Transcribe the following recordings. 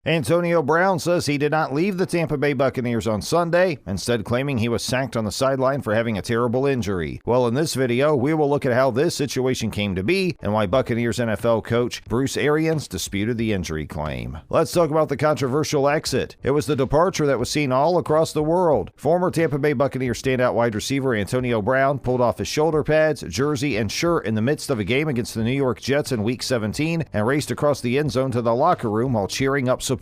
Antonio Brown says he did not leave the Tampa Bay Buccaneers on Sunday, instead claiming he was sacked on the sideline for having a terrible injury. Well, in this video, we will look at how this situation came to be and why Buccaneers NFL coach Bruce Arians disputed the injury claim. Let's talk about the controversial exit. It was the departure that was seen all across the world. Former Tampa Bay Buccaneers standout wide receiver Antonio Brown pulled off his shoulder pads, jersey, and shirt in the midst of a game against the New York Jets in Week 17 and raced across the end zone to the locker room while cheering up supporters.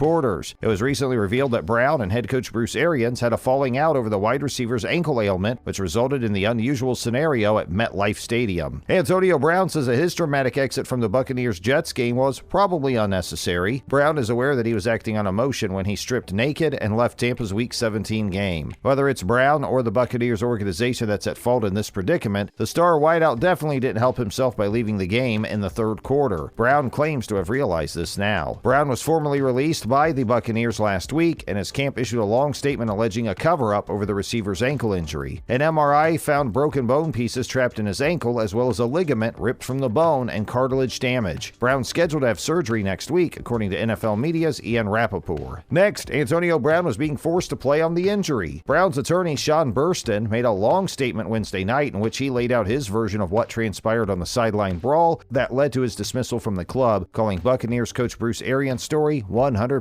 It was recently revealed that Brown and head coach Bruce Arians had a falling out over the wide receiver's ankle ailment, which resulted in the unusual scenario at MetLife Stadium. Antonio Brown says that his dramatic exit from the Buccaneers-Jets game was probably unnecessary. Brown is aware that he was acting on emotion when he stripped naked and left Tampa's Week 17 game. Whether it's Brown or the Buccaneers organization that's at fault in this predicament, the star wideout definitely didn't help himself by leaving the game in the third quarter. Brown claims to have realized this now. Brown was formally released by the Buccaneers last week, and his camp issued a long statement alleging a cover-up over the receiver's ankle injury. An MRI found broken bone pieces trapped in his ankle, as well as a ligament ripped from the bone and cartilage damage. Brown's scheduled to have surgery next week, according to NFL Media's Ian Rappaport. Next, Antonio Brown was being forced to play on the injury. Brown's attorney, Sean Burston, made a long statement Wednesday night in which he laid out his version of what transpired on the sideline brawl that led to his dismissal from the club, calling Buccaneers coach Bruce Arians' story 100%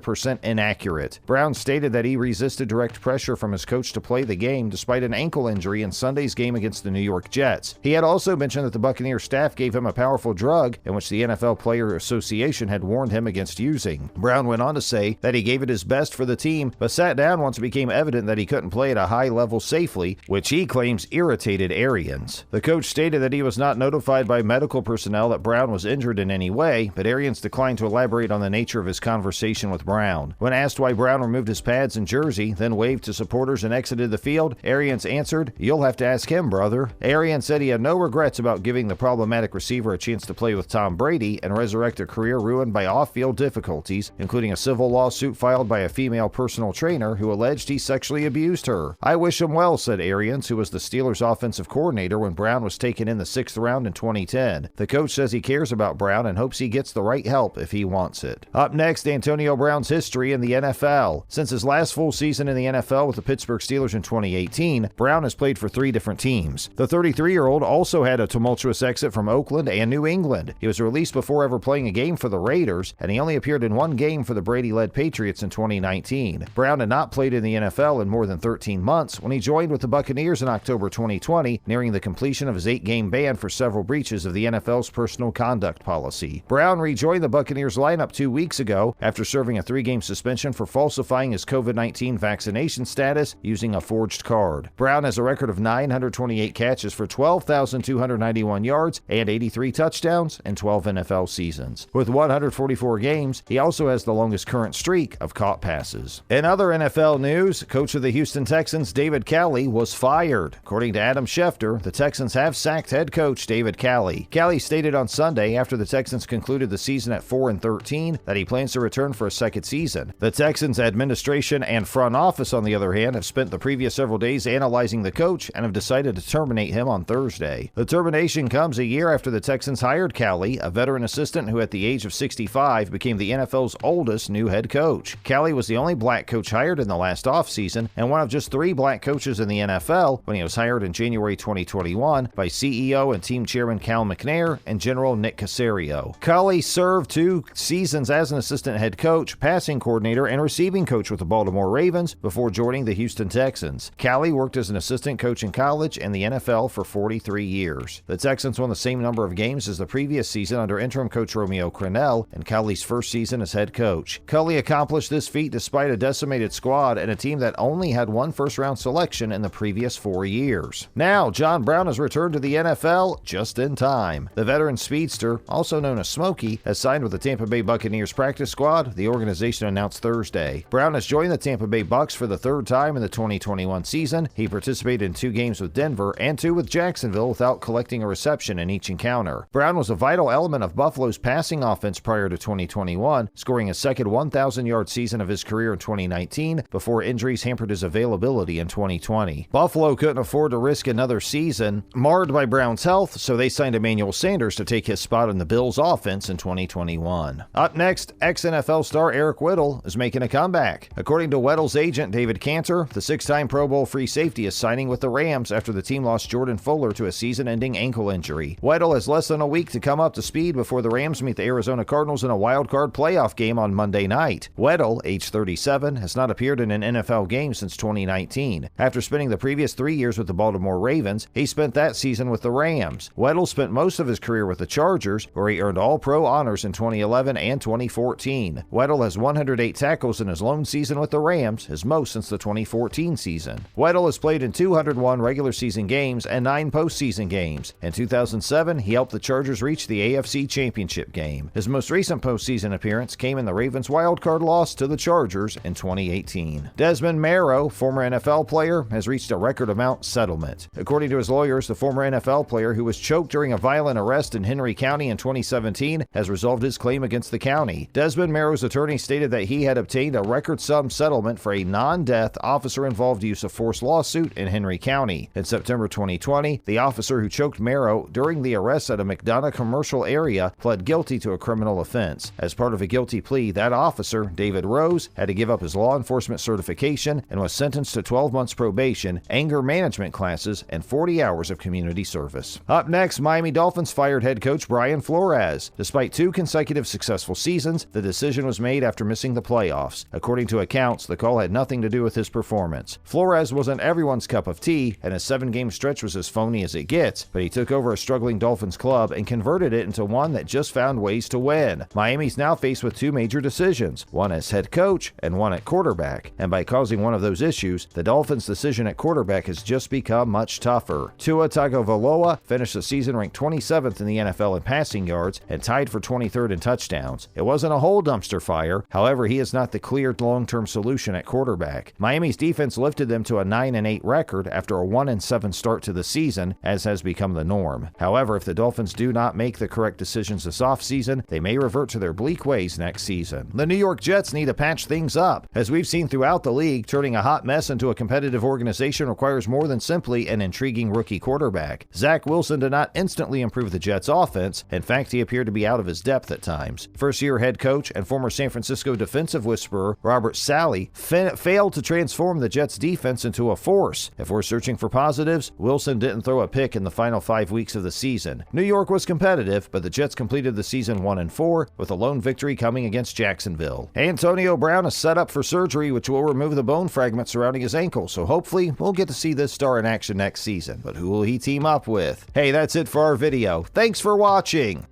inaccurate. Brown stated that he resisted direct pressure from his coach to play the game despite an ankle injury in Sunday's game against the New York Jets. He had also mentioned that the Buccaneers staff gave him a powerful drug in which the NFL Player Association had warned him against using. Brown went on to say that he gave it his best for the team, but sat down once it became evident that he couldn't play at a high level safely, which he claims irritated Arians. The coach stated that he was not notified by medical personnel that Brown was injured in any way, but Arians declined to elaborate on the nature of his conversation with Brown. When asked why Brown removed his pads and jersey, then waved to supporters and exited the field, Arians answered, "You'll have to ask him, brother." Arians said he had no regrets about giving the problematic receiver a chance to play with Tom Brady and resurrect a career ruined by off-field difficulties, including a civil lawsuit filed by a female personal trainer who alleged he sexually abused her. "I wish him well," said Arians, who was the Steelers' offensive coordinator when Brown was taken in the 6th round in 2010. The coach says he cares about Brown and hopes he gets the right help if he wants it. Up next, Antonio Brown's history in the NFL. Since his last full season in the NFL with the Pittsburgh Steelers in 2018, Brown has played for 3 different teams. The 33-year-old also had a tumultuous exit from Oakland and New England. He was released before ever playing a game for the Raiders, and he only appeared in 1 game for the Brady-led Patriots in 2019. Brown had not played in the NFL in more than 13 months when he joined with the Buccaneers in October 2020, nearing the completion of his 8-game ban for several breaches of the NFL's personal conduct policy. Brown rejoined the Buccaneers lineup 2 weeks ago after serving a 3-game suspension for falsifying his COVID-19 vaccination status using a forged card. Brown has a record of 928 catches for 12,291 yards and 83 touchdowns in 12 NFL seasons. With 144 games, he also has the longest current streak of caught passes. In other NFL news, coach of the Houston Texans, David Culley, was fired. According to Adam Schefter, the Texans have sacked head coach David Culley. Culley stated on Sunday after the Texans concluded the season at 4-13 that he plans to return for a second season. The Texans administration and front office, on the other hand, have spent the previous several days analyzing the coach and have decided to terminate him on Thursday. The termination comes a year after the Texans hired Culley, a veteran assistant who at the age of 65 became the NFL's oldest new head coach. Culley was the only black coach hired in the last offseason and one of just 3 black coaches in the NFL when he was hired in January 2021 by CEO and team chairman Cal McNair and General Nick Caserio. Culley served 2 seasons as an assistant head coach, passing coordinator, and receiving coach with the Baltimore Ravens before joining the Houston Texans. Culley worked as an assistant coach in college and the NFL for 43 years. The Texans won the same number of games as the previous season under interim coach Romeo Crennel and Culley's first season as head coach. Culley accomplished this feat despite a decimated squad and a team that only had 1 first-round selection in the previous 4 years. Now, John Brown has returned to the NFL just in time. The veteran speedster, also known as Smokey, has signed with the Tampa Bay Buccaneers practice squad, the organization announced Thursday. Brown has joined the Tampa Bay Bucs for the 3rd time in the 2021 season. He participated in 2 games with Denver and 2 with Jacksonville without collecting a reception in each encounter. Brown was a vital element of Buffalo's passing offense prior to 2021, scoring a second 1,000-yard season of his career in 2019 before injuries hampered his availability in 2020. Buffalo couldn't afford to risk another season marred by Brown's health, so they signed Emmanuel Sanders to take his spot in the Bills' offense in 2021. Up next, ex-NFL star Eric Weddle is making a comeback. According to Weddle's agent, David Cantor, the 6-time Pro Bowl free safety is signing with the Rams after the team lost Jordan Fuller to a season-ending ankle injury. Weddle has less than a week to come up to speed before the Rams meet the Arizona Cardinals in a wild-card playoff game on Monday night. Weddle, age 37, has not appeared in an NFL game since 2019. After spending the previous 3 years with the Baltimore Ravens, he spent that season with the Rams. Weddle spent most of his career with the Chargers, where he earned All-Pro honors in 2011 and 2014. Weddle has 108 tackles in his lone season with the Rams, his most since the 2014 season. Weddle has played in 201 regular season games and 9 postseason games. In 2007, he helped the Chargers reach the AFC Championship game. His most recent postseason appearance came in the Ravens' wildcard loss to the Chargers in 2018. Desmond Merrow, former NFL player, has reached a record amount settlement. According to his lawyers, the former NFL player who was choked during a violent arrest in Henry County in 2017 has resolved his claim against the county. Desmond Merrow's attorney stated that he had obtained a record sum settlement for a non-death officer-involved use of force lawsuit in Henry County. In September 2020, the officer who choked Merrow during the arrest at a McDonough commercial area pled guilty to a criminal offense. As part of a guilty plea, that officer, David Rose, had to give up his law enforcement certification and was sentenced to 12 months probation, anger management classes, and 40 hours of community service. Up next, Miami Dolphins fired head coach Brian Flores. Despite 2 consecutive successful seasons, the decision was made after missing the playoffs. According to accounts, the call had nothing to do with his performance. Flores wasn't everyone's cup of tea, and his 7-game stretch was as phony as it gets, but he took over a struggling Dolphins club and converted it into one that just found ways to win. Miami's now faced with 2 major decisions, one as head coach and one at quarterback, and by causing one of those issues, the Dolphins' decision at quarterback has just become much tougher. Tua Tagovailoa finished the season ranked 27th in the NFL in passing yards and tied for 23rd in touchdowns. It wasn't a whole dumpster fire, however, he is not the clear long-term solution at quarterback. Miami's defense lifted them to a 9-8 record after a 1-7 start to the season, as has become the norm. However, if the Dolphins do not make the correct decisions this offseason, they may revert to their bleak ways next season. The New York Jets need to patch things up. As we've seen throughout the league, turning a hot mess into a competitive organization requires more than simply an intriguing rookie quarterback. Zach Wilson did not instantly improve the Jets' offense. In fact, he appeared to be out of his depth at times. First-year head coach and former San Francisco defensive whisperer Robert Saleh failed to transform the Jets' defense into a force. If we're searching for positives, Wilson didn't throw a pick in the final 5 weeks of the season. New York was competitive, but the Jets completed the season 1-4, with a lone victory coming against Jacksonville. Antonio Brown is set up for surgery, which will remove the bone fragment surrounding his ankle, so hopefully we'll get to see this star in action next season. But who will he team up with? Hey, that's it for our video. Thanks for watching!